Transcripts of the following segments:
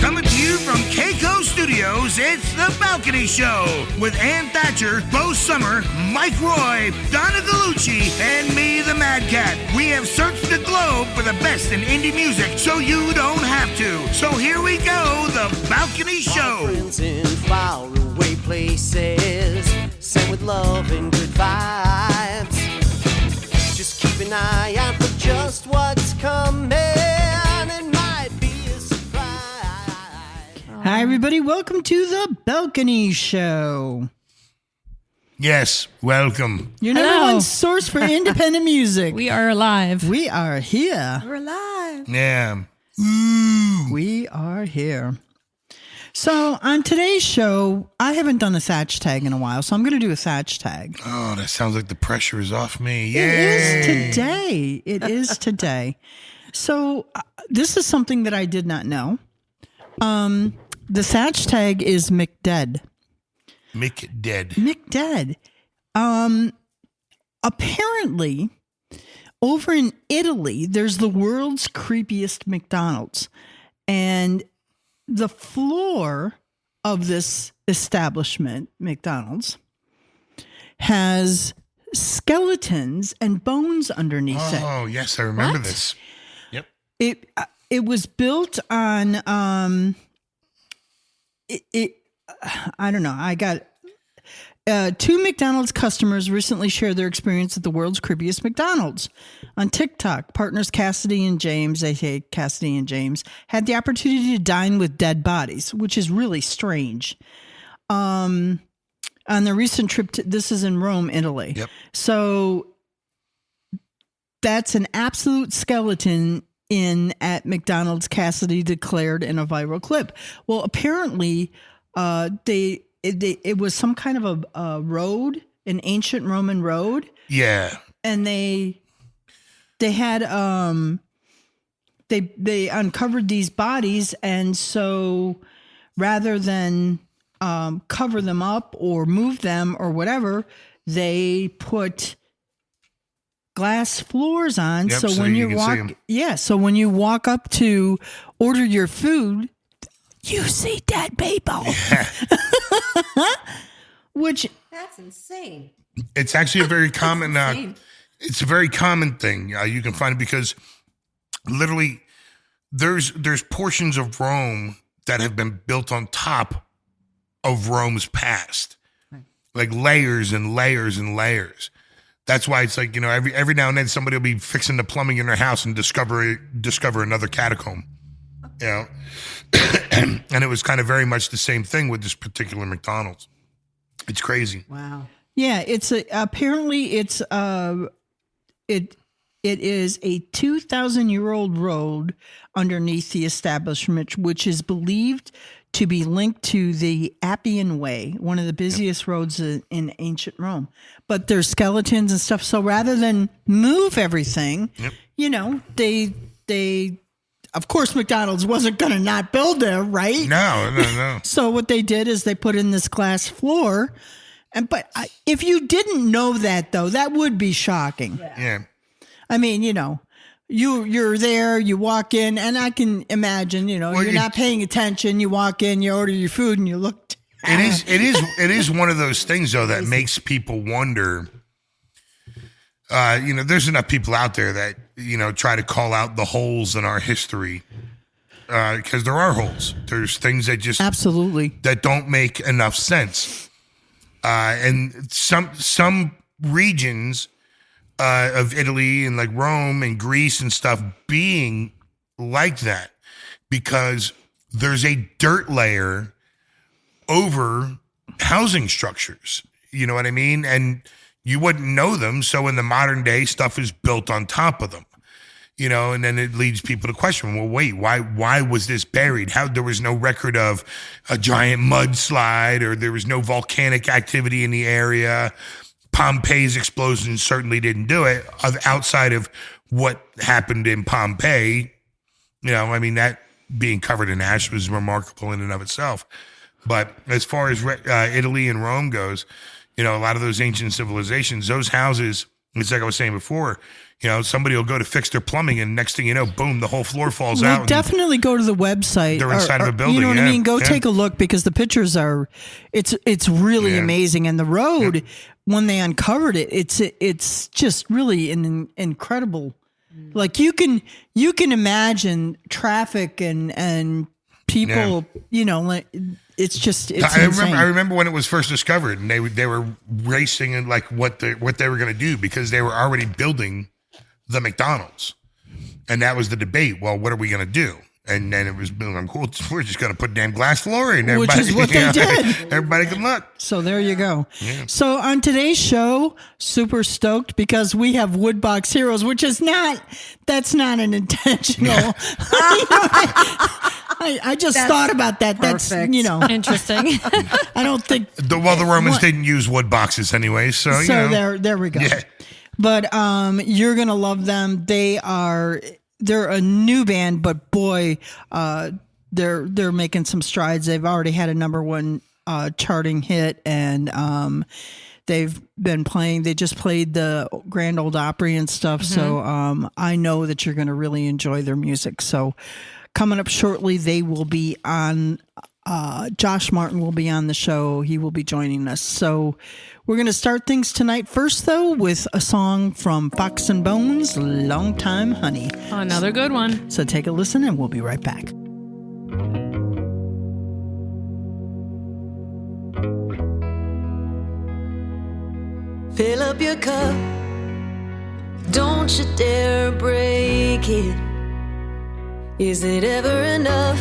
Coming to you from Keiko Studios, it's The Balcony Show with Ann Thatcher, Bo Summer, Mike Roy, Donna Gallucci, and me, the Mad Cat. We have searched the globe for the best in indie music so you don't have to. So here we go, The Balcony Show. Friends in faraway places, sent with love and good vibes. Just keep an eye out for just what's coming. Hi, everybody. Welcome to The Balcony Show. Yes, welcome. Your number one source for independent music. We are alive. We are here. We're alive. Yeah. We are here. So on today's show, I haven't done a Thatch tag in a while, so I'm going to do a Thatch tag. Oh, that sounds like the pressure is off me. Yay. It is today. It is today. So this is something that I did not know. The Thatch tag is McDead. McDead. Apparently, over in Italy, there's the world's creepiest McDonald's. And the floor of this establishment, McDonald's, has skeletons and bones underneath it. Oh, yes, I remember this. Yep. It was built on I don't know. I got two McDonald's customers recently shared their experience at the world's creepiest McDonald's. On TikTok, partners Cassidy and James, aka Cassidy and James, had the opportunity to dine with dead bodies, which is really strange. On their recent trip this is in Rome, Italy. Yep. So that's an absolute skeleton at McDonald's, Cassidy declared in a viral clip. Well, apparently, it was some kind of a road, an ancient Roman road. Yeah. And they had they uncovered these bodies, and so rather than cover them up or move them or whatever, they put glass floors on. Yep, so when so when you walk up to order your food, you see dead people. Yeah. Which That's insane. It's actually a very common it's a very common thing. You can find it because literally there's portions of Rome that have been built on top of Rome's past. Right. Like layers and layers and layers. That's why it's like, every now and then somebody will be fixing the plumbing in their house and discover another catacomb. And it was kind of very much the same thing with this particular McDonald's. It's crazy. Wow. Yeah, it is a 2,000-year-old road underneath the establishment, which is believed to be linked to the Appian Way, one of the busiest roads in ancient Rome. But there's skeletons and stuff. So rather than move everything, they of course, McDonald's wasn't going to not build there, right? No. So what they did is they put in this glass floor. But if you didn't know that, though, that would be shocking. Yeah. I mean, you're there, you walk in, and I can imagine, you're not paying attention. You walk in, you order your food, and you look. It is one of those things, though, that makes people wonder. There's enough people out there that, try to call out the holes in our history. Because there are holes. There's things that just absolutely that don't make enough sense. And some regions of Italy and like Rome and Greece and stuff being like that because there's a dirt layer over housing structures. You know what I mean? And you wouldn't know them. So in the modern day, stuff is built on top of them. And then it leads people to question, well, wait, why was this buried? There was no record of a giant mudslide or there was no volcanic activity in the area. Pompeii's explosion certainly didn't do it outside of what happened in Pompeii. That being covered in ash was remarkable in and of itself. But as far as Italy and Rome goes, a lot of those ancient civilizations, those houses It's like I was saying before, somebody will go to fix their plumbing, and next thing you know, boom, the whole floor falls out. Definitely go to the website. They're inside of a building. You know what I yeah, mean? Go yeah. take a look, because the pictures it's really amazing. And the road, when they uncovered it, it's just really an incredible. Like you can imagine traffic and people, like it's insane. I remember when it was first discovered, and they were racing and like what they were going to do, because they were already building the McDonald's, and that was the debate. Well, what are we going to do? And then it was cool. We're just going to put damn glass flooring, which is what they did. Everybody can look. So there you go. Yeah. So on today's show, super stoked because we have Woodbox Heroes, which is that's not an intentional. I just thought about that. Perfect. That's, Interesting. I don't think. The Romans didn't use wood boxes anyway. So there we go. Yeah. But you're going to love them. They're a new band, but boy, they're making some strides. They've already had a #1 charting hit, and they've been playing. They just played the Grand Ole Opry and stuff. So I know that you're going to really enjoy their music. So coming up shortly, they will be on. Josh Martin will be on the show. He will be joining us. So we're going to start things tonight first, though, with a song from Fox and Bones, Long Time Honey. Another good one. So take a listen, and we'll be right back. Fill up your cup, don't you dare break it. Is it ever enough,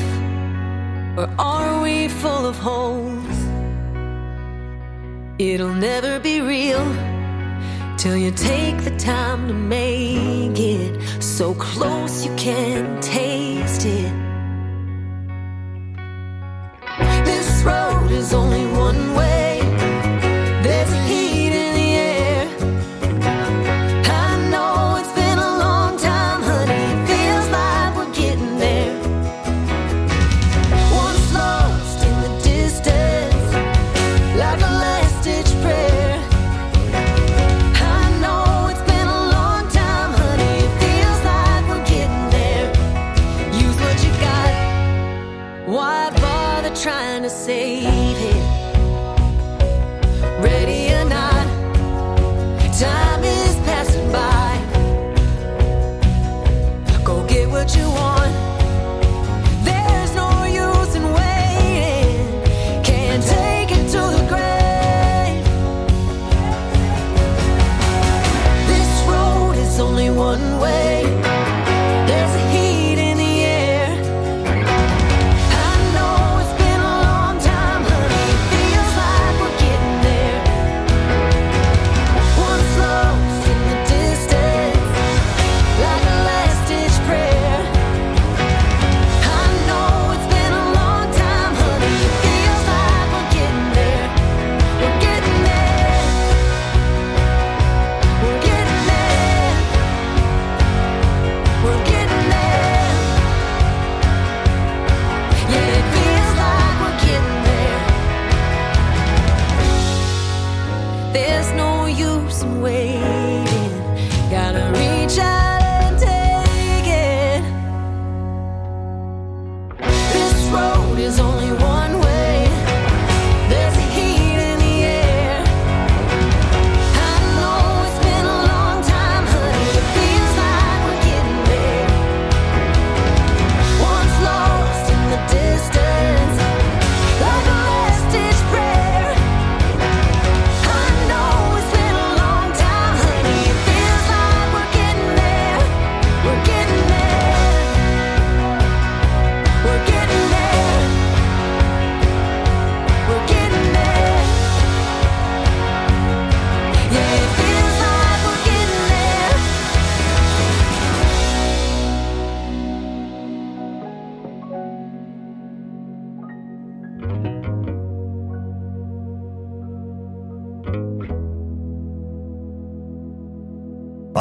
or are we full of holes? It'll never be real till you take the time to make it so close you can taste it. This road is only one way. There's a heat in the air. I know it's been a long time, honey. Feels like we're getting there. Once lost in the distance, like a last-ditch prayer. I know it's been a long time, honey. It feels like we're getting there. Use what you got. Why bother trying to save it? Ready or not, time is passing by. Go get what you want. There's no use in waiting. Can't take it to the grave. This road is only one way. There's a heat in the air. I know it's been a long time, honey.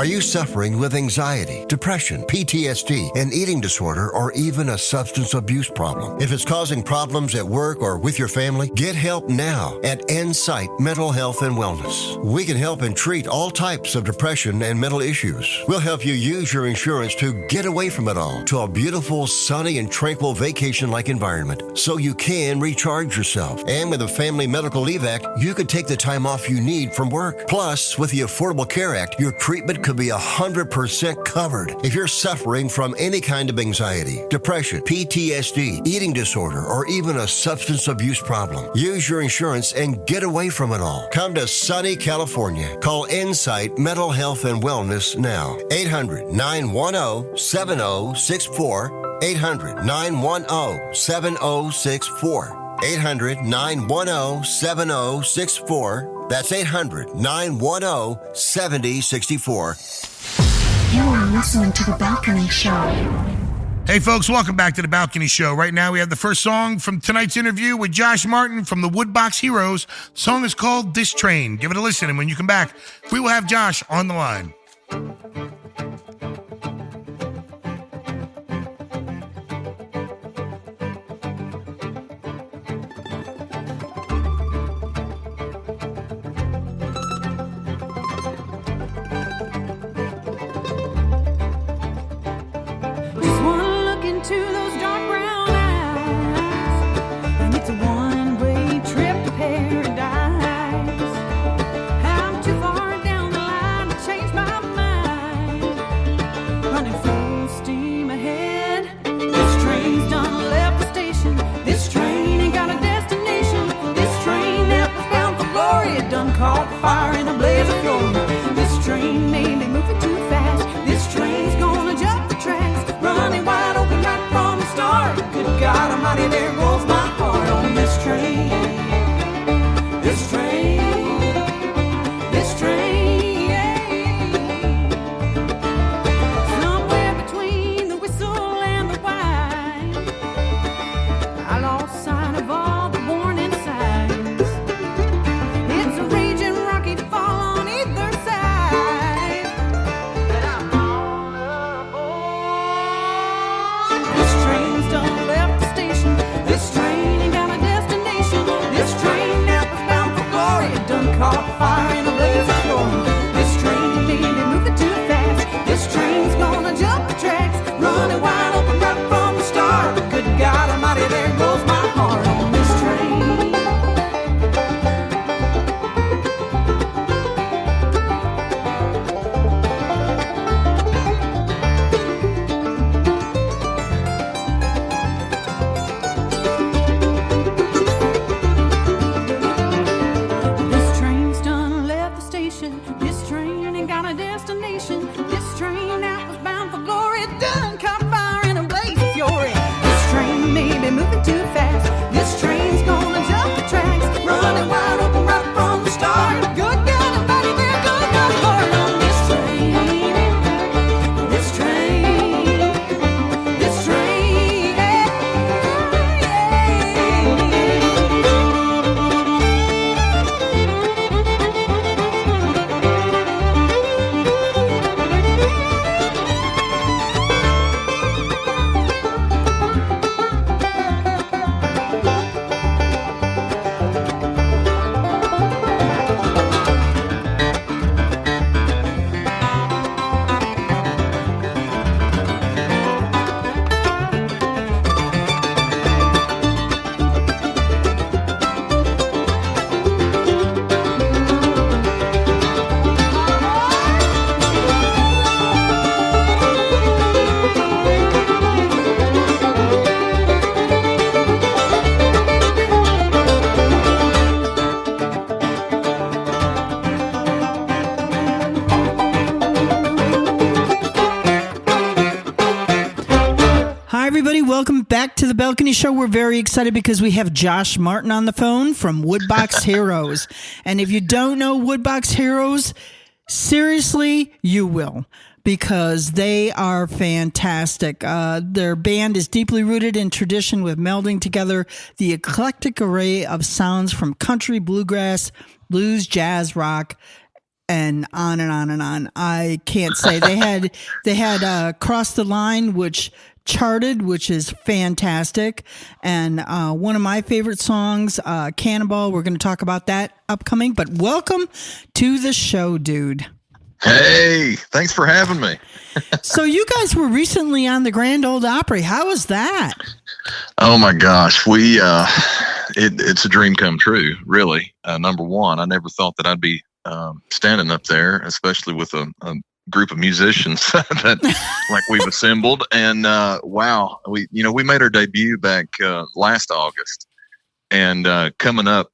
Are you suffering with anxiety, depression, PTSD, an eating disorder, or even a substance abuse problem? If it's causing problems at work or with your family, get help now at Insight Mental Health and Wellness. We can help and treat all types of depression and mental issues. We'll help you use your insurance to get away from it all to a beautiful, sunny, and tranquil vacation-like environment so you can recharge yourself. And with the Family Medical Leave Act, you could take the time off you need from work. Plus, with the Affordable Care Act, your treatment could be 100% covered. If you're suffering from any kind of anxiety, depression, PTSD, eating disorder, or even a substance abuse problem, use your insurance and get away from it all. Come to sunny California. Call Insight Mental Health and Wellness now. 800-910-7064. 800-910-7064. 800-910-7064. That's 800-910-7064. You are listening to The Balcony Show. Hey, folks, welcome back to The Balcony Show. Right now, we have the first song from tonight's interview with Josh Martin from the Woodbox Heroes. The song is called This Train. Give it a listen, and when you come back, we will have Josh on the line. Just wanna look into those dark brown eyes, and it's a one-way trip to paradise. I'm too far down the line to change my mind, running full steam ahead. This train's done left the station. This train ain't got a destination. This train that was bound for glory, it done caught fire in a blaze of fury. This train made me moving too fast. This train's gonna jump the tracks, running wide open right from the start. Good God Almighty, there goes my heart on this train. This train, this train, yeah. Somewhere between the whistle and the whine, I lost sight of all the warning signs. It's a raging rocky fall on either side, but I'm on aboard. This train's done left the station. This train ain't got a destination. This train that was bound for glory, it done caught fire in a blaze of glory. This train made me moving too fast. This train's gonna jump the tracks, running wide open right from the start. Good God Almighty, there goes my heart on this train. This train's done left the station. This train ain't got a destination. This train that was bound for glory, it done caught fire in a blaze of fury. This train may be moving too fast. This train's gonna jump the tracks, running wide open right from the start. Good God Almighty, there goes my heart on this train. This train, this train, yeah, Hi, everybody. Welcome back to the Balcony Show. We're very excited because we have Josh Martin on the phone from Woodbox Heroes. And if you don't know Woodbox Heroes, seriously, you will, because they are fantastic. Their band is deeply rooted in tradition with melding together the eclectic array of sounds from country, bluegrass, blues, jazz, rock, and on and on and on. I can't say. They had Cross the Line, which charted, which is fantastic, and one of my favorite songs, Cannonball. We're going to talk about that upcoming, but welcome to the show, dude. Hey, thanks for having me. So you guys were recently on the Grand Ole Opry. How was that? Oh my gosh, it's a dream come true, really. Number one, I never thought that I'd be standing up there, especially with a group of musicians that like we've assembled. And wow, we made our debut back last August, and coming up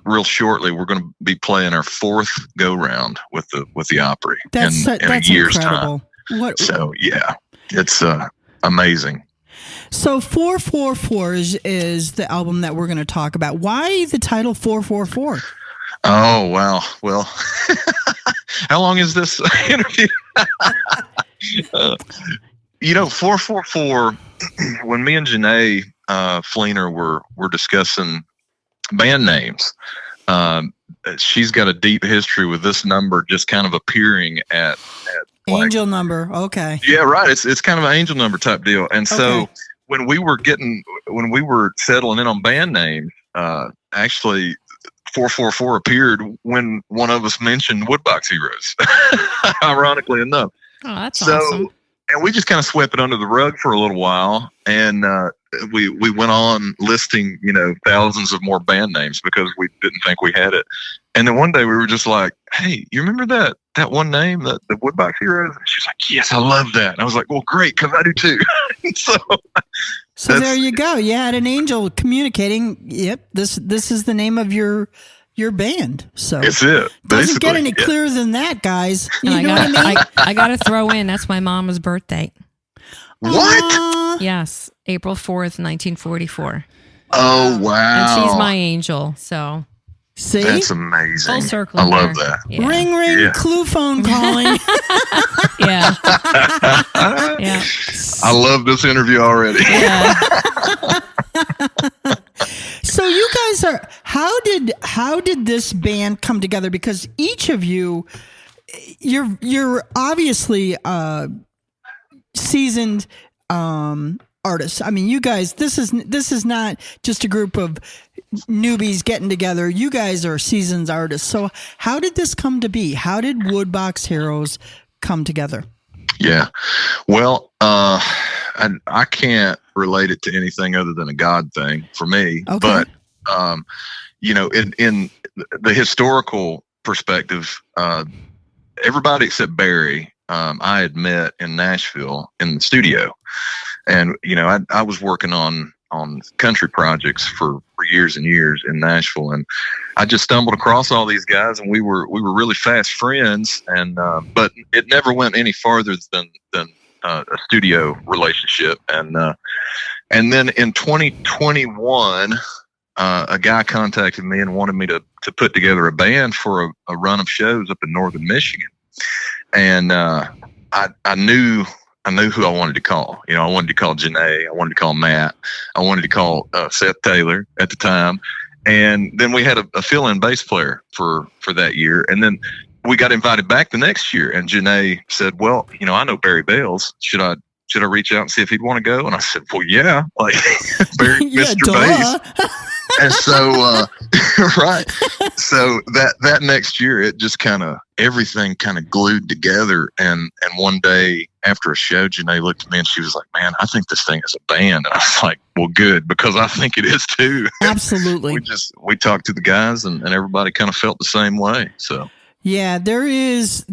real shortly, we're going to be playing our fourth go round with the Opry in a year's incredible. Time. So yeah, it's amazing. So 444 is the album that we're going to talk about. Why the title 444? Oh wow! Well, how long is this interview? 444. When me and Janae Fleener were discussing band names, she's got a deep history with this number just kind of appearing at angel number. Okay. Yeah, right. It's kind of an angel number type deal. And so when we were settling in on band names, actually 444 appeared when one of us mentioned Woodbox Heroes, ironically enough. Oh, that's awesome. And we just kind of swept it under the rug for a little while, and we went on listing, thousands of more band names because we didn't think we had it. And then one day we were just like, "Hey, you remember that one name, the Woodbox Heroes?" And she's like, "Yes, I love that." And I was like, "Well, great, because I do too." So there you go. You had an angel communicating. Yep, this is the name of your band. So it's it. Doesn't get any clearer than that, guys. You know what I mean? I got to throw in, that's my mama's birthday. What? Yes, April 4th, 1944. Oh, wow. And she's my angel, so. See? That's amazing. Full circle. I love that. Yeah. Ring, ring, Yeah. clue phone calling. Yeah. Yeah. I love this interview already. Yeah. So you guys how did this band come together? Because each of you're obviously seasoned artists. I mean, you guys, this is not just a group of newbies getting together. You guys are seasoned artists. So how did this come to be? How did Woodbox Heroes come together? Yeah. Well, I can't relate it to anything other than a God thing for me. Okay. But, in the historical perspective, everybody except Barry, I had met in Nashville in the studio. And, I was working on country projects for years and years in Nashville. And I just stumbled across all these guys, and we were really fast friends. And, but it never went any farther than a studio relationship. And then in 2021, a guy contacted me and wanted me to put together a band for a run of shows up in northern Michigan. And, I knew who I wanted to call. I wanted to call Janae. I wanted to call Matt. I wanted to call Seth Taylor at the time. And then we had a fill-in bass player for that year. And then we got invited back the next year. And Janae said, "Well, I know Barry Bales. Should I reach out and see if he'd want to go?" And I said, "Well, yeah, like Barry, Yeah, Mr. Bass." And so, right. So that next year, it just everything kind of glued together. And one day after a show, Janae looked at me and she was like, "Man, I think this thing is a band." And I was like, "Well, good, because I think it is too." Absolutely. we talked to the guys, and everybody kind of felt the same way. So yeah, there is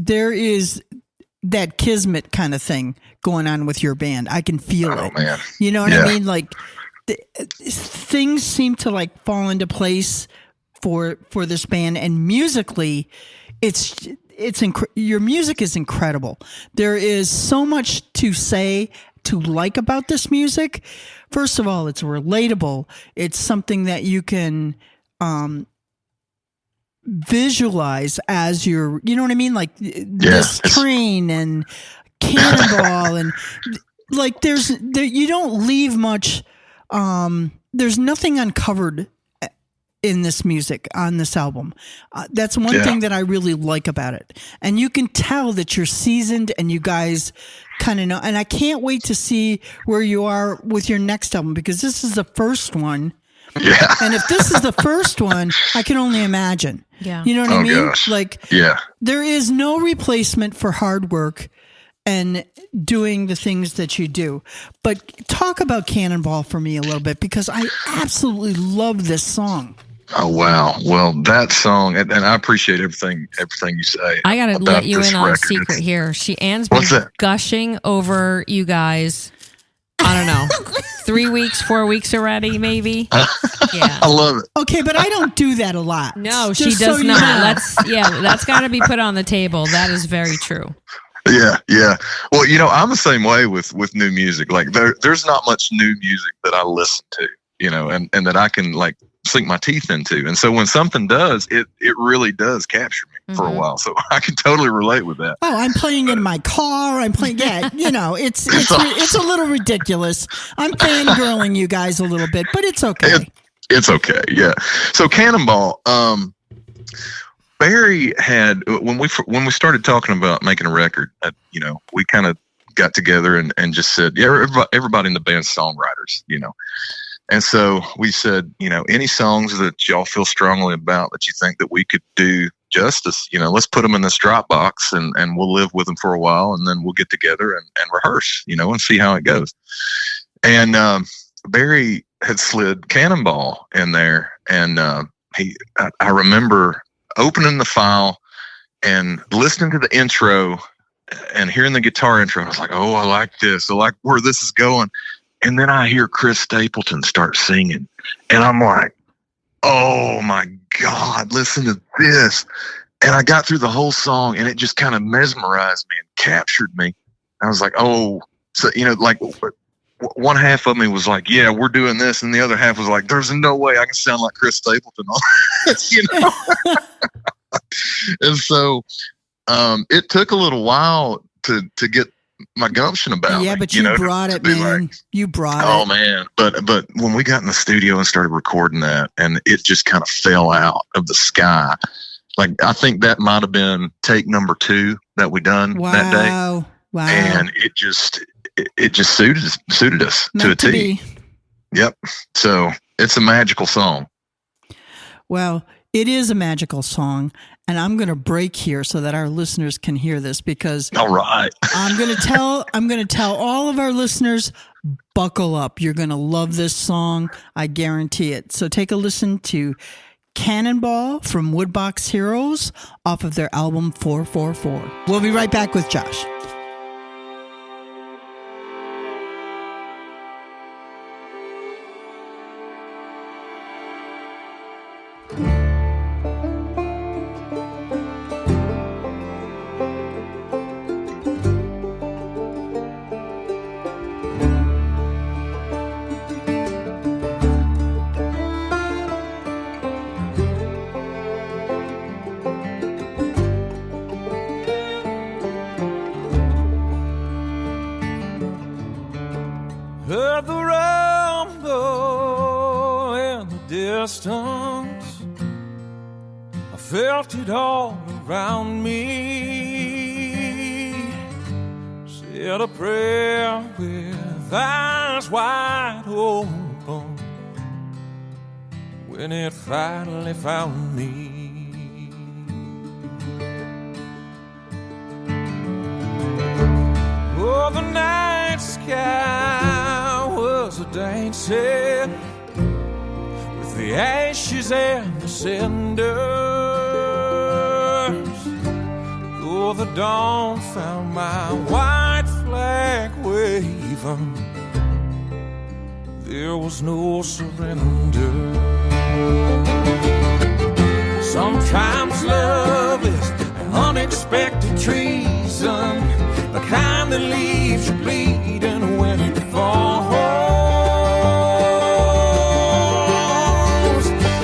that kismet kind of thing going on with your band. I can feel it. Man. You know what I mean? Like things seem to fall into place for this band, and musically, your music is incredible. There is so much to say, to like about this music. First of all, it's relatable. It's something that you can visualize as you know what I mean? Like this train and Cannonball and you don't leave much, there's nothing uncovered in this music on this album. That's one thing that I really like about it. And you can tell that you're seasoned and you guys kind of know. And I can't wait to see where you are with your next album, because this is the first one. Yeah. And if this is the first one, I can only imagine. Yeah. You know what I mean? Gosh. Like, there is no replacement for hard work and doing the things that you do. But talk about Cannonball for me a little bit, because I absolutely love this song. Oh, wow. Well, that song, and I appreciate everything you say. I got to about let you this in on a record. secret here. Anne's been What's that? gushing over you guys. I don't know, 3 weeks, 4 weeks already, maybe. Yeah. I love it. Okay, but I don't do that a lot. No, Just she so does you not. know. That's got to be put on the table. That is very true. Yeah. Well, I'm the same way with new music. Like there's not much new music that I listen to, and that I can like sink my teeth into. And so when something does, it really does capture me for a while. So I can totally relate with that. Oh, I'm playing in my car. I'm playing. Yeah, it's a little ridiculous. I'm fangirling you guys a little bit, but it's okay. It's okay. Yeah. So Cannonball, Barry had, when we started talking about making a record, we kind of got together and just said, everybody in the band's songwriters, And so we said, any songs that y'all feel strongly about that you think that we could do justice, let's put them in this Dropbox and we'll live with them for a while, and then we'll get together and rehearse, and see how it goes. And Barry had slid Cannonball in there, and I remember opening the file and listening to the intro and hearing the guitar intro. I was like, oh, I like this. I like where this is going. And then I hear Chris Stapleton start singing, and I'm like, oh my God, listen to this. And I got through the whole song, and it just kind of mesmerized me and captured me. I was like, oh, so, like one half of me was like, yeah, we're doing this. And the other half was like, there's no way I can sound like Chris Stapleton on this, And so it took a little while to get my gumption about yeah, it, but you brought it, man. Like, you brought oh it. Man. But when we got in the studio and started recording that, and it just kind of fell out of the sky. Like, I think that might have been take number 2 that we done that day. Wow. And it just suited us Meant to a to T. be. Yep. So it's a magical song. Well, it is a magical song, and I'm going to break here so that our listeners can hear this, because All right. I'm going to tell all of our listeners, buckle up. You're going to love this song. I guarantee it. So take a listen to Cannonball from Woodbox Heroes off of their album 444. We'll be right back with Josh. Heard the rumble in the distance. I felt it all around me. Said a prayer with eyes wide open when it finally found me. Oh, the night sky was a dancing with the ashes and the cinders. Oh, the dawn found my white flag waving. There was no surrender. Sometimes love is an unexpected treason, the kind that leaves you bleeding when it falls.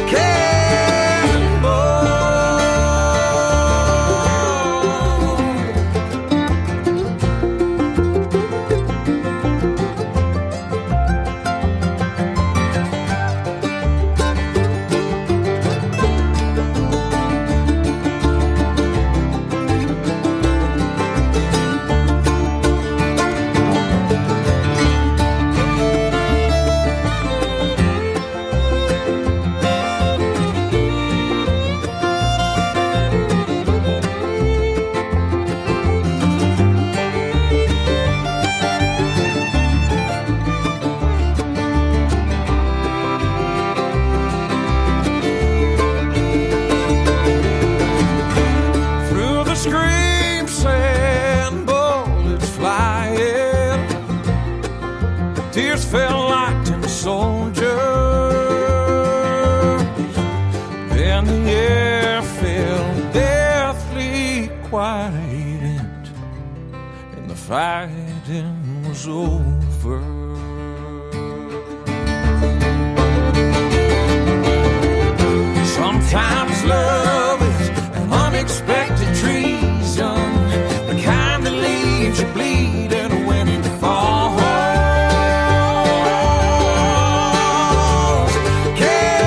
Cannonball. fighting was over. Sometimes love is an unexpected treason, the kind that leaves you bleeding when it falls. Carry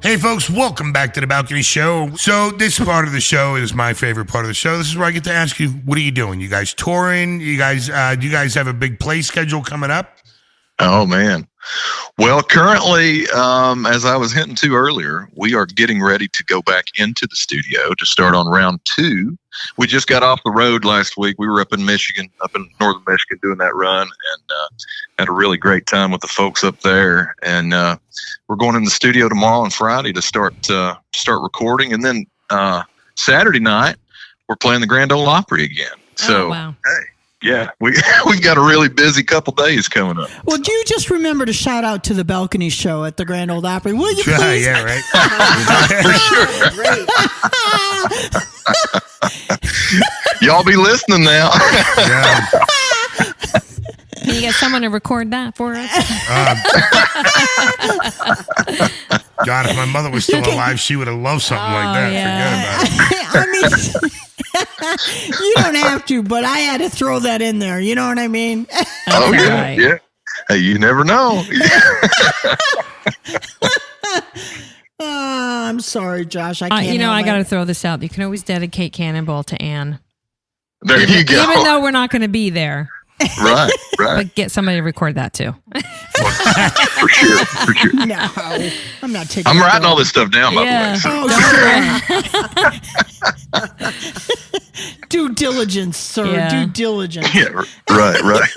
Hey folks, welcome back to the Balcony Show. So this part of the show is my favorite part of the show. This is where I get to ask you, what are you doing? You guys touring? You guys, do you guys have a big play schedule coming up? Oh man. Well, currently, as I was hinting to earlier, we are getting ready to go back into the studio to start on round 2. We just got off the road last week. We were up in Michigan, up in northern Michigan, doing that run, and had a really great time with the folks up there. And we're going in the studio tomorrow and Friday to start recording, and then Saturday night we're playing the Grand Ole Opry again. So, wow. Hey. Yeah, we've got a really busy couple days coming up. Well, do you just remember to shout out to the Balcony Show at the Grand Ole Opry? Will you please? Yeah, right. Y'all be listening now. Yeah. Can you get someone to record that for us? God, if my mother was still alive, she would have loved something like that. yeah. Forget about it. I mean, you don't have to, but I had to throw that in there. You know what I mean? Oh yeah, right. yeah. Hey, you never know. I'm sorry, Josh. I can't. I got to throw this out. You can always dedicate Cannonball to Anne. There you go. Even though we're not going to be there. Right. But get somebody to record that too. For sure. No, I'm not taking. I'm writing all this stuff down, by the way. So. Oh, sure. Due diligence, sir. Yeah. Due diligence. Yeah, right.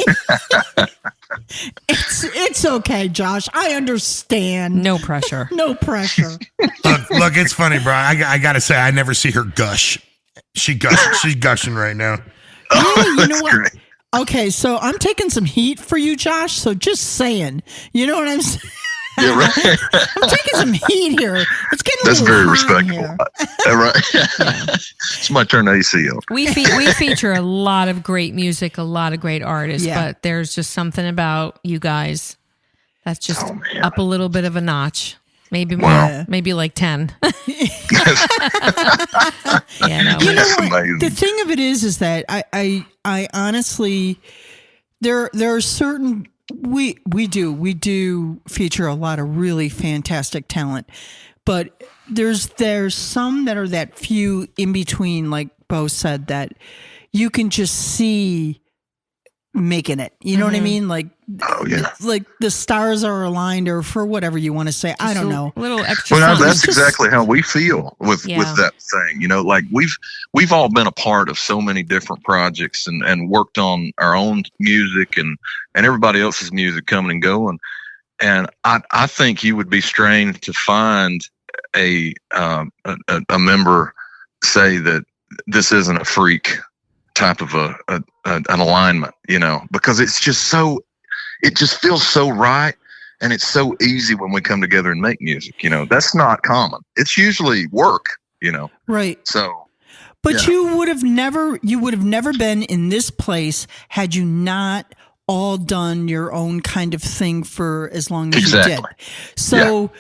It's okay, Josh. I understand. No pressure. No pressure. Look, it's funny, bro. I gotta say, I never see her gush. She's gushing right now. Really? You know what? Great. Okay, so I'm taking some heat for you, Josh. So just saying, you know what I'm saying? Yeah, right. I'm taking some heat here. It's getting a That's little very hot in respectful. here. Right. It's my turn to AC on. We feature a lot of great music, a lot of great artists, Yeah. but there's just something about you guys that's just man. up a little bit of a notch. Maybe more, Wow. maybe like 10. Yeah, no. You know That's what? amazing. The thing of it is that I honestly, there are certain we do feature a lot of really fantastic talent, but there's some that are that few in between, like Bo said, that you can just see making it. You know what I mean? Like, Oh yeah. like the stars are aligned, or for whatever you want to say. I don't know. A little extra. Well, now something. that's exactly how we feel with that thing. You know, like we've all been a part of so many different projects and worked on our own music and everybody else's music coming and going. And I think you would be strange to find a member say that this isn't a freak type of an alignment, you know, because it just feels so right. And it's so easy when we come together and make music, you know, that's not common. It's usually work, you know? Right. So, But yeah. you would have never been in this place had you not all done your own kind of thing for as long as you did. So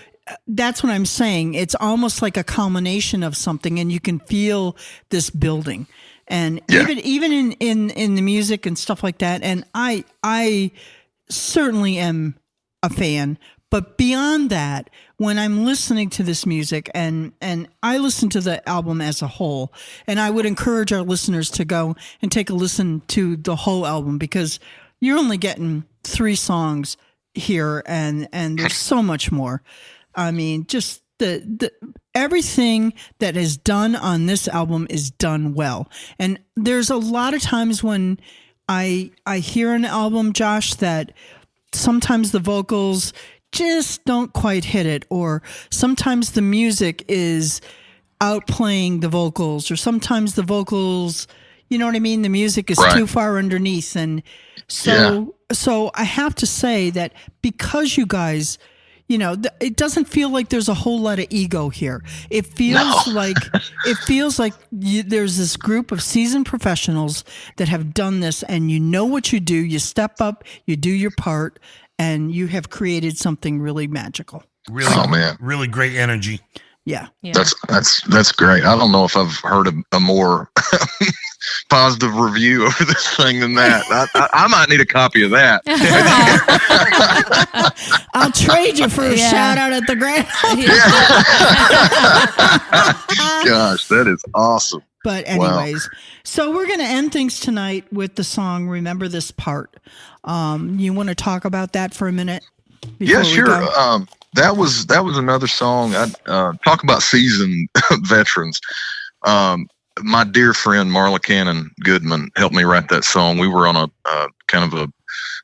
that's what I'm saying. It's almost like a culmination of something, and you can feel this building. And even in the music and stuff like that. And I certainly am a fan. But beyond that, when I'm listening to this music, and I listen to the album as a whole, and I would encourage our listeners to go and take a listen to the whole album, because you're only getting 3 songs here, and there's so much more. I mean, just the everything that is done on this album is done well. And there's a lot of times when I hear an album, Josh, that sometimes the vocals just don't quite hit it, or sometimes the music is outplaying the vocals, or sometimes the vocals, you know what I mean? The music is too far underneath. And so I have to say that because you guys, you know, it doesn't feel like there's a whole lot of ego here. It feels like there's this group of seasoned professionals that have done this, and you know what you do. You step up, you do your part, and you have created something really magical. Really, really great energy. Yeah. That's great. I don't know if I've heard a more positive review over this thing than that. I might need a copy of that. I'll trade you for a shout out at the Grand. Gosh, that is awesome. But anyways, so we're going to end things tonight with the song "Remember This Part." You want to talk about that for a minute? Yeah, sure. That was another song. I talk about seasoned veterans. My dear friend Marla Cannon Goodman helped me write that song. We were on a kind of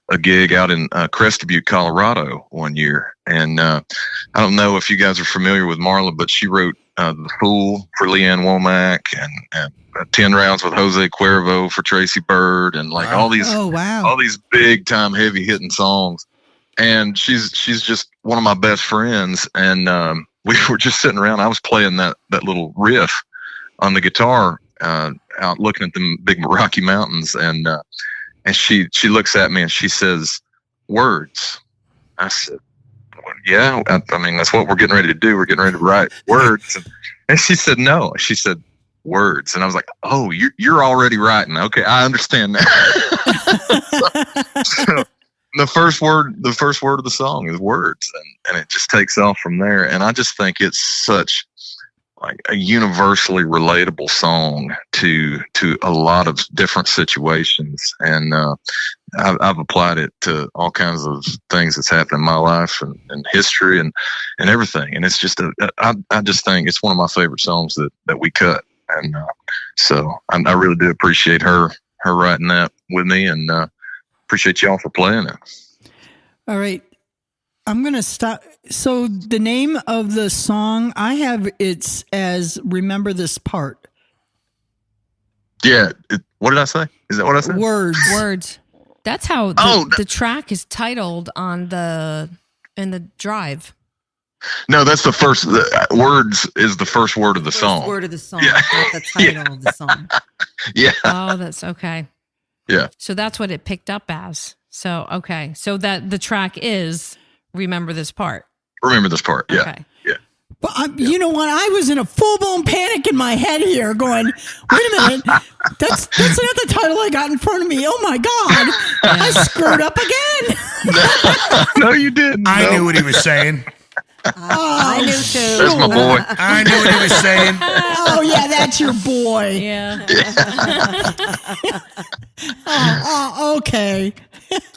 a gig out in Crested Butte, Colorado one year, and I don't know if you guys are familiar with Marla, but she wrote "The Fool" for Leanne Womack, and 10 Rounds with Jose Cuervo for Tracy Byrd, and like all these big time heavy hitting songs. And she's just one of my best friends, and we were just sitting around. I was playing that little riff on the guitar out looking at the big Rocky Mountains, and she looks at me and she says, "Words." I said, well, "Yeah, I mean that's what we're getting ready to do. We're getting ready to write words." And she said, "No." She said, "Words." And I was like, "Oh, you're already writing. Okay, I understand that." so the first word of the song is words, and it just takes off from there. And I just think it's such like a universally relatable song to a lot of different situations. And I've applied it to all kinds of things that's happened in my life and history and everything. And it's just I just think it's one of my favorite songs that we cut. And so I really do appreciate her writing that with me, and appreciate y'all for playing it. All right. I'm going to stop. So the name of the song I have, it's as "Remember This Part." Yeah. What did I say? Is that what I said? Words. That's how the track is titled in the drive. No, that's the first. Words is the first word of the song. Word of the song. Yeah. Not the title of the song. Yeah. Oh, that's okay. Yeah. So that's what it picked up as. So, okay. So that the track is "Remember This Part." Remember This Part. Yeah. Okay. Yeah. Well, you know what? I was in a full-blown panic in my head here going, wait a minute. That's not the title I got in front of me. Oh, my God. I screwed up again. No, you didn't. I knew what he was saying. I knew too. That's my boy. I knew what he was saying. Oh, yeah, that's your boy. Yeah. Okay.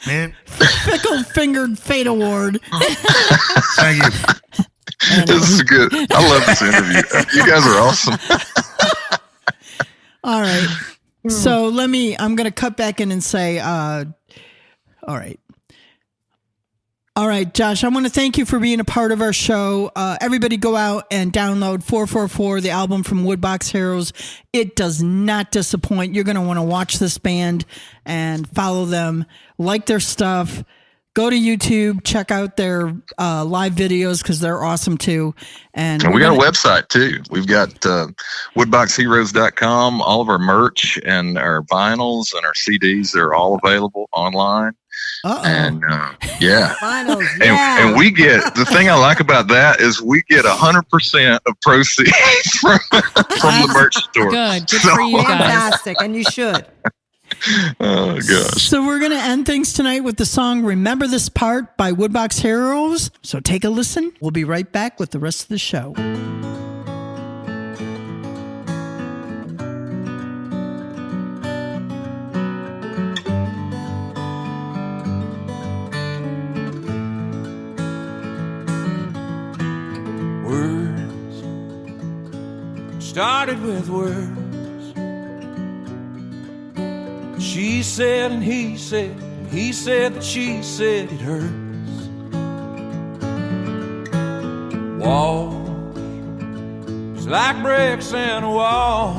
Man, Fickle-fingered fate award. thank you. This is good. I love this interview. You guys are awesome. All right. So I'm going to cut back in and say, all right. All right, Josh, I want to thank you for being a part of our show. Everybody go out and download 444, the album from Woodbox Heroes. It does not disappoint. You're going to want to watch this band and follow them, like their stuff. Go to YouTube, check out their live videos because they're awesome too. And we got a website too. We've got woodboxheroes.com. All of our merch and our vinyls and our CDs, they're all available online. And yeah. Finals, and we get, the thing I like about that is we get 100% of proceeds from the merch store. Good for you guys. fantastic, and you should. Oh gosh. So we're going to end things tonight with the song "Remember This Part" by Woodbox Heroes. So take a listen. We'll be right back with the rest of the show. Words started with words. She said and he said that she said it hurts. Walls, it's like bricks in a wall.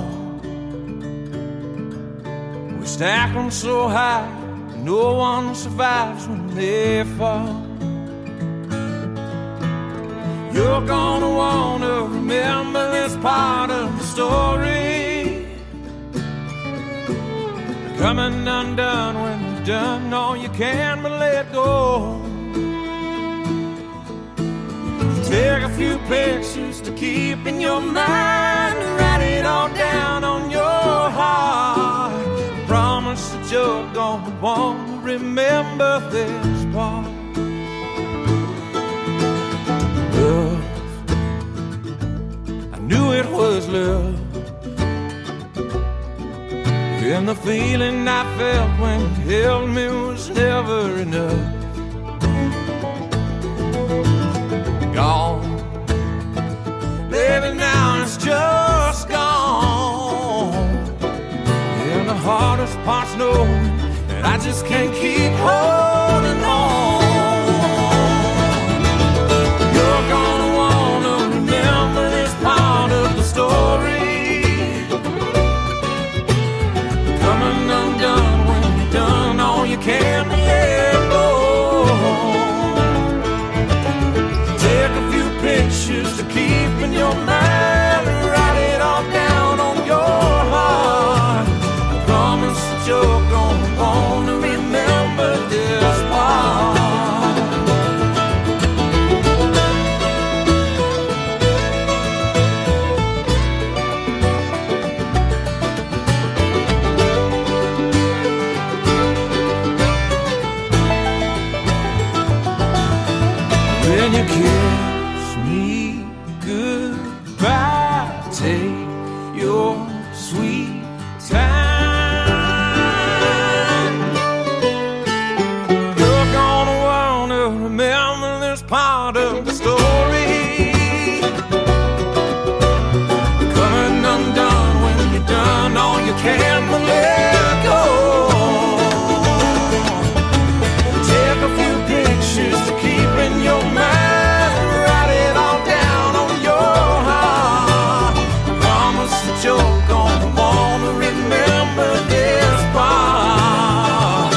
We stack them so high, no one survives when they fall. You're gonna wanna remember this part of the story, coming undone when you've done all you can but let go. Take a few pictures to keep in your mind, write it all down on your heart. Promise that you're gonna want to remember this part. Love, I knew it was love, and the feeling I felt when you held me was never enough. Gone, baby, now it's just gone. And the hardest part's knowing that I just can't keep holding on. You're gonna wanna remember this part of the story, coming undone when you've done all you can to let go. Take a few pictures to keep in your mind, write it all down on your heart. I promise that you're gonna want to remember this part. When you kiss me goodbye, take your sweet time. You're gonna wanna remember this part of the story, coming undone when you've done all you can but let go. Take a few pictures to keep in your mind, write it all down on your heart. I promise that you're gonna wanna remember this part.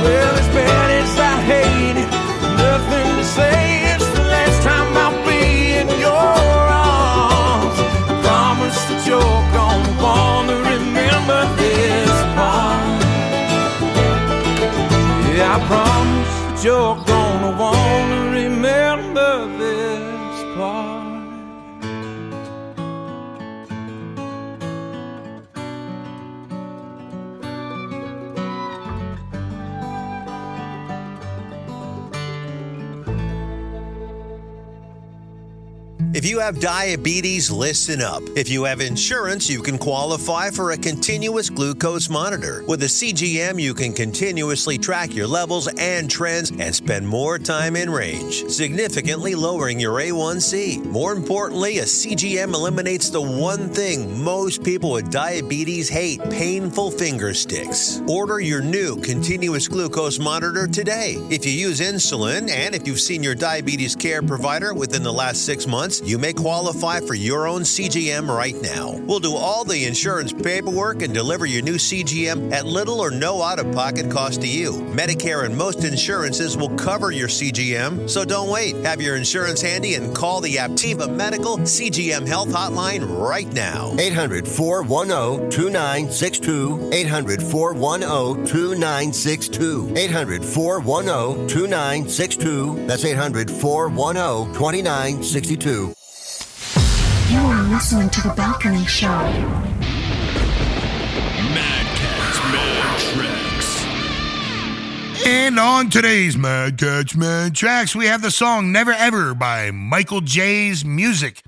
Well, as bad as I hate it, nothing to say, it's the last time I'll be in your arms. I promise that you're gonna wanna remember this part. Yeah, I promise that you're gonna wanna remember this part. If you have diabetes, listen up. If you have insurance, you can qualify for a continuous glucose monitor. With a CGM, you can continuously track your levels and trends and spend more time in range, significantly lowering your A1C. More importantly, a CGM eliminates the one thing most people with diabetes hate: painful finger sticks. Order your new continuous glucose monitor today. If you use insulin and if you've seen your diabetes care provider within the last 6 months, you may qualify for your own CGM right now. We'll do all the insurance paperwork and deliver your new CGM at little or no out-of-pocket cost to you. Medicare and most insurances will cover your CGM, so don't wait. Have your insurance handy and call the Aptiva Medical CGM Health Hotline right now. 800-410-2962. 800-410-2962. 800-410-2962. That's 800-410-2962. You are listening to The Balcony Show. Mad Cats, Mad Tracks. And on today's Mad Cats, Mad Tracks, we have the song Never Ever by Michael J's Music.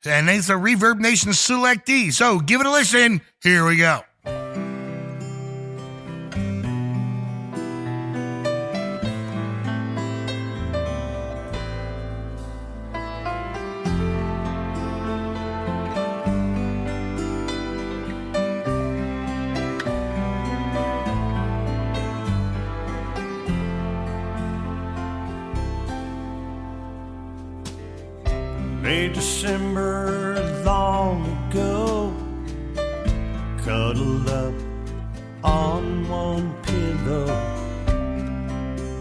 And it's a Reverb Nation selectee. So give it a listen. Here we go. Late December long ago, cuddled up on one pillow,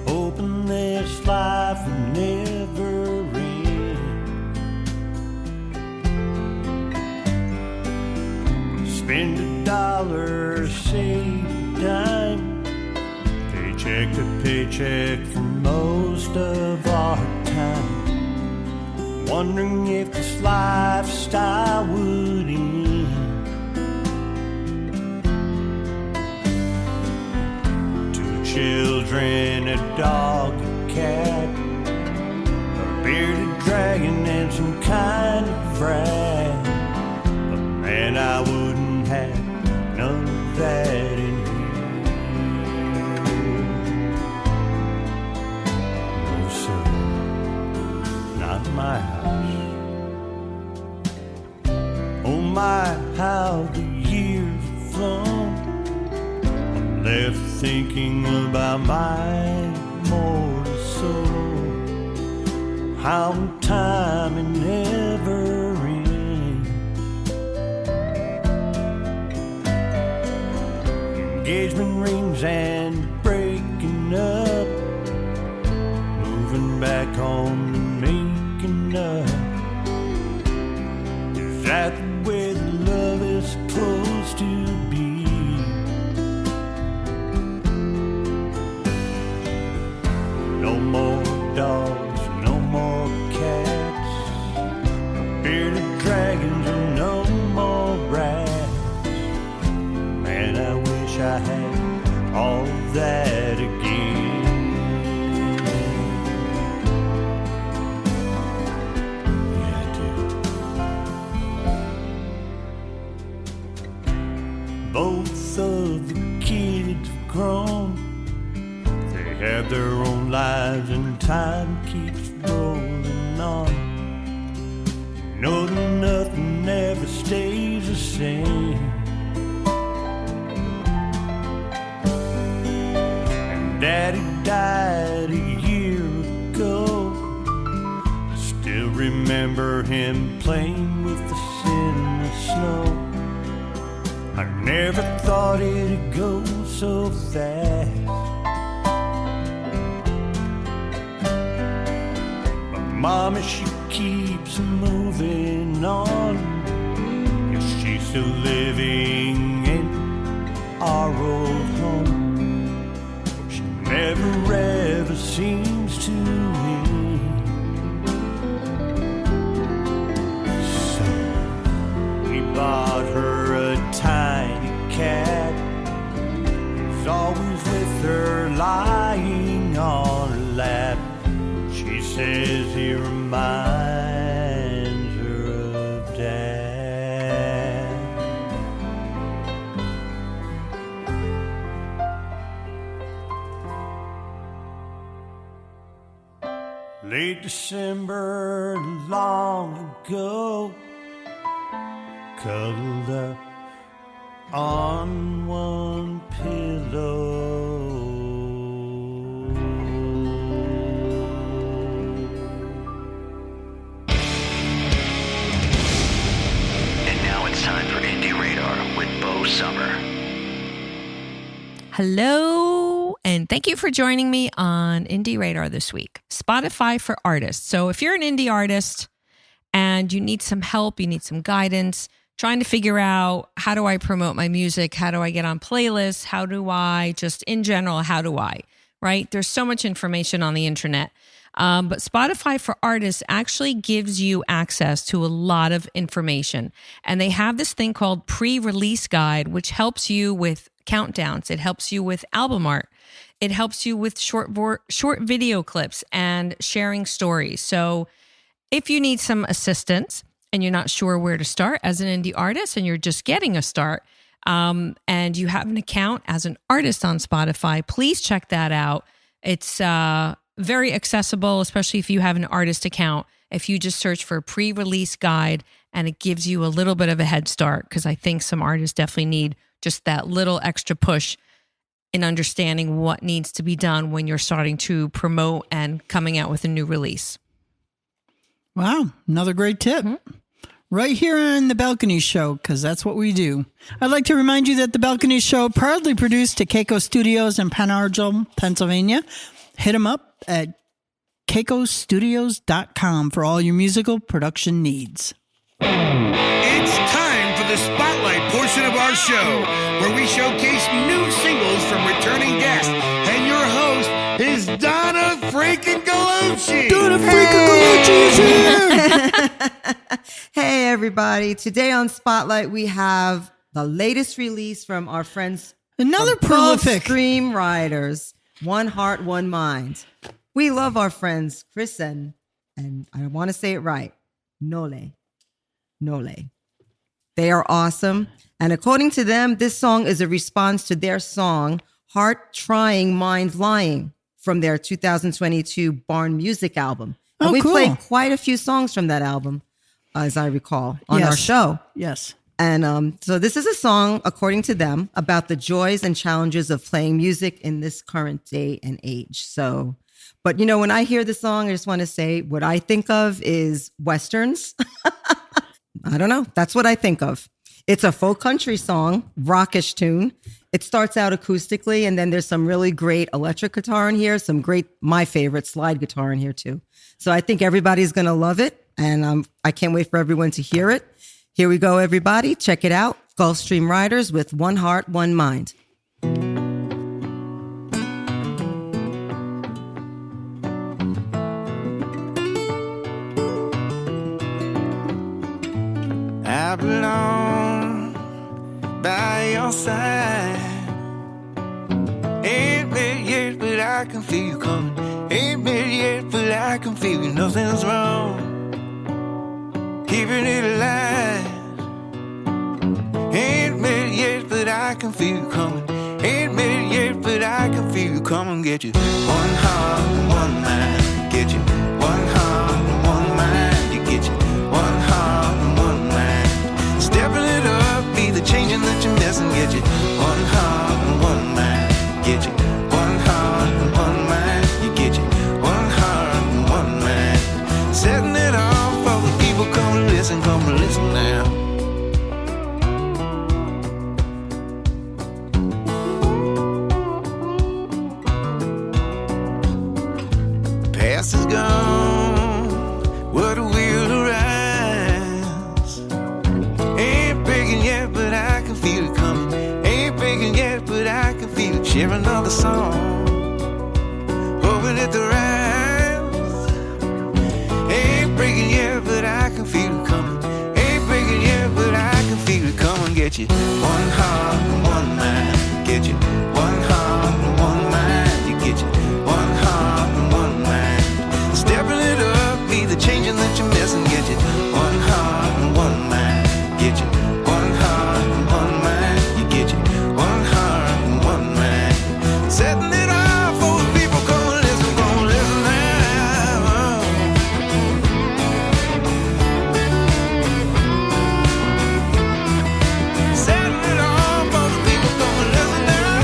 hoping this life would never end. Spend $1, save a dime, paycheck to paycheck for most of our time, wondering if this lifestyle would end. Two children, a dog, a cat, a bearded dragon, and some kind of rat. But man, I wouldn't have none of that in here. No, sir, not my house. Oh my, how the years have flown. I'm left thinking about my mortal soul. How time it never ends. Engagement rings and breaking up, moving back home and making up. Is that the way the love is supposed to be? No more dogs, no more cats, no bearded dragons, and no more rats. Man, I wish I had all of that again. Yeah, I do. Both of the kids have grown. They have their own lives and time keeps rolling on. You know that nothing ever stays the same. And Daddy died a year ago. Still remember him playing with us in the snow. I never thought it'd go so fast. But Mama, she keeps moving on. Yes, she's still living in our old home. She never ever seems to end. So we bought her a tiny cat. He's always with her lying on her lap. She says he reminds her of Dad. Late December long ago, cuddled up on one pillow. And now it's time for Indie Radar with Bo Summer. Hello, and thank you for joining me on Indie Radar this week. Spotify for artists. So if you're an indie artist and you need some help, you need some guidance, trying to figure out, how do I promote my music? How do I get on playlists? How do I just, in general, how do I, right? There's so much information on the internet. But Spotify for Artists actually gives you access to a lot of information. And they have this thing called pre-release guide, which helps you with countdowns. It helps you with album art. It helps you with short video clips and sharing stories. So if you need some assistance and you're not sure where to start as an indie artist and you're just getting a start, and you have an account as an artist on Spotify, please check that out. It's very accessible, especially if you have an artist account. If you just search for pre-release guide, and it gives you a little bit of a head start, because I think some artists definitely need just that little extra push in understanding what needs to be done when you're starting to promote and coming out with a new release. Wow, another great tip. Right here on The Balcony Show, because that's what we do. I'd like to remind you that The Balcony Show proudly produced at Keiko Studios in Penargil, Pennsylvania. Hit them up at keikostudios.com for all your musical production needs. It's time for the spotlight portion of our show, where we showcase new singles from returning guests. And your host is Donna freaking Gallucci. Donna freaking Gallucci is here. Hey, everybody. Today on Spotlight, we have the latest release from our friends. Another from prolific screenwriters, One Heart, One Mind. We love our friends, Chris and I want to say it right, Nole. They are awesome. And according to them, this song is a response to their song, Heart Trying, Mind Lying, from their 2022 Barn Music album. And we cool. played quite a few songs from that album, as I recall, on our show. Yes. And so this is a song, according to them, about the joys and challenges of playing music in this current day and age. So, but when I hear the song, I just want to say what I think of is Westerns. I don't know. That's what I think of. It's a folk country song, rockish tune. It starts out acoustically, and then there's some really great electric guitar in here, some great, my favorite, slide guitar in here too. So I think everybody's going to love it, and I can't wait for everyone to hear it. Here we go, everybody. Check it out. Gulfstream Riders with One Heart, One Mind. I belong by your side. Ain't met yet, but I can feel you coming. Ain't met yet, but I can feel you. Nothing's wrong. Keeping it alive. Ain't met yet, but I can feel you coming. Ain't met yet, but I can feel you come and get you. One heart, one mind. Get you. One heart, one mind. You get you. One heart, one mind. Stepping it up, be the changing that you're missing. Get you. One heart, one mind. Get you. One heart, one mind. You get you. One heart, one mind. Setting it off for the people. Come listen now. Past is gone, what a wheel to rise. Ain't breaking yet, but I can feel it coming. Ain't breaking yet, but I can feel it. Share another song, hoping at the rise. Ain't breaking yet, but I can feel it coming. Ain't breaking yet, but I can feel it. Come and get you. One heart, one mind. Get you. One heart, one mind. You get you. One heart, one mind. Stepping it up, be the changing that you're missing. Get you. One heart, one mind. Get you. One heart, one mind. You get you. One heart, one mind. Setting it off for the people. Come and listen now. Setting it off for the people. Come and listen now.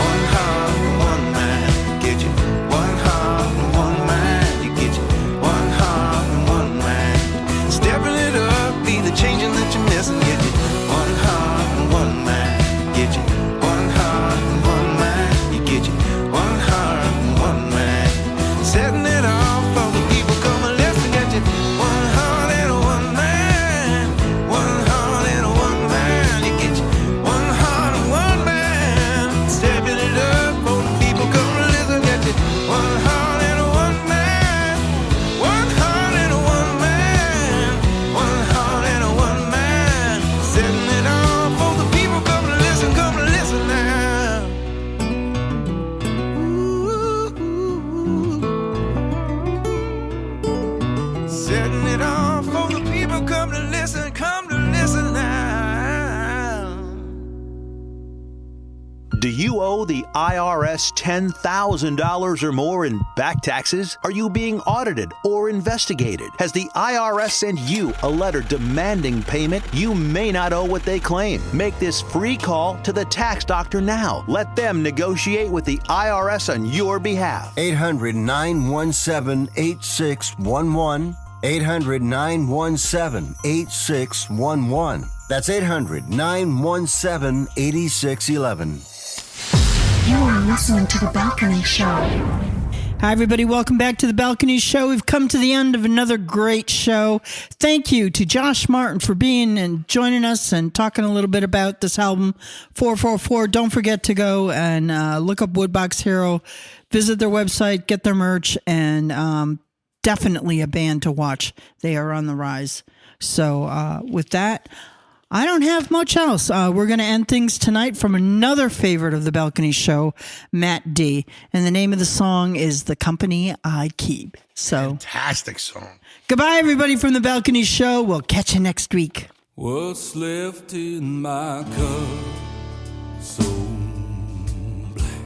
One heart, one mind. Get you. One heart, one mind. You get you. One heart, one mind. Stepping it up, be the changing that you're missing. Get you. One heart, one mind. Get you. One heart, one mind. You get you. One heart, one mind. Setting it off for the people. Come and listen. Get you. One heart and one mind. One heart and one mind. You get you. One heart and one mind. Stepping it up for the people. Come and listen. Get you. One heart and one mind. One heart and one mind. One heart and one mind. Setting it off for the people. Come and listen now. Ooh. Setting it off for the people. Come to listen now. Do you you owe the IRS $10,000 or more in back taxes? Are you being audited or investigated? Has the IRS sent you a letter demanding payment? You may not owe what they claim. Make this free call to the tax doctor now. Let them negotiate with the IRS on your behalf. 800-917-8611. 800-917-8611. That's 800-917-8611. You are listening to The Balcony Show. Hi, everybody. Welcome back to The Balcony Show. We've come to the end of another great show. Thank you to Josh Martin for being and joining us and talking a little bit about this album, 444. Don't forget to go and look up Woodbox Hero, visit their website, get their merch, and definitely a band to watch. They are on the rise. So with that, I don't have much else. We're going to end things tonight from another favorite of the Balcony Show, Matt D. And the name of the song is The Company I Keep. So fantastic song. Goodbye, everybody, from the Balcony Show. We'll catch you next week. What's left in my cup so black?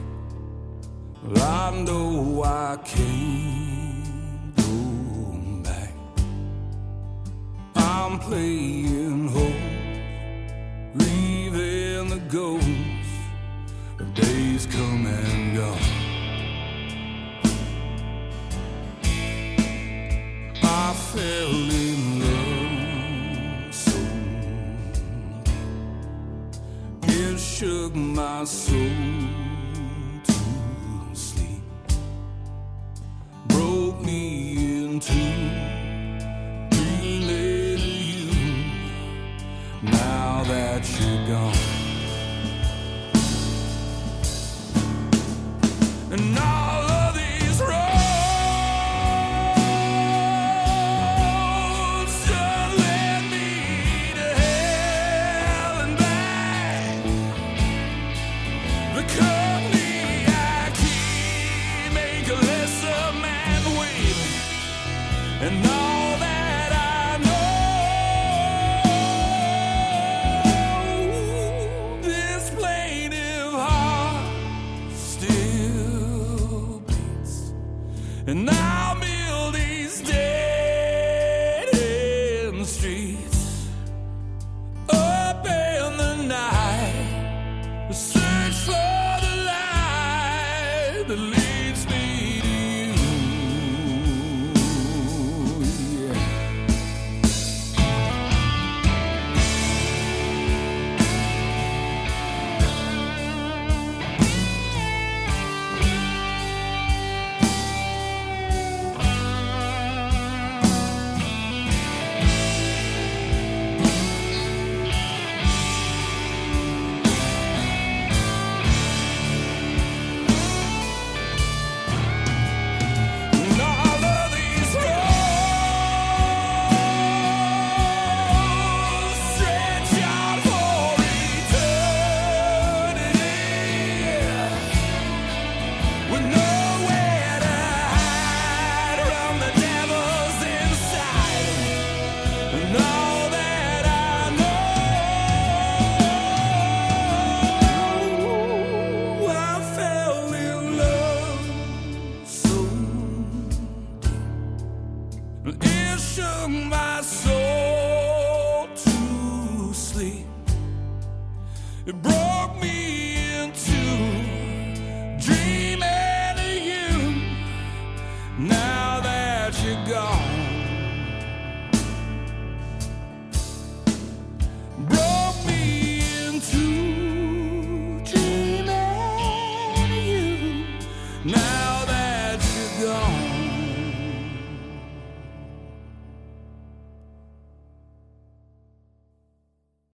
Well, I know I can't go back. I'm playing home, grieving the ghosts of days come and gone. I fell in love so deep, it shook my soul to sleep, broke me in two, related to you. Now that you're gone, and all of these roads just led me to hell and back. The company I keep make a lesser man weep, and all that I know, this plaintive heart still beats, and I'll build these dead end streets up in the night, search for the light that leads me to you. Yeah. And all of these roads stretch out for eternity, with nowhere to hide from the devils inside. And all that I know, I fell in love so deep, it shook my soul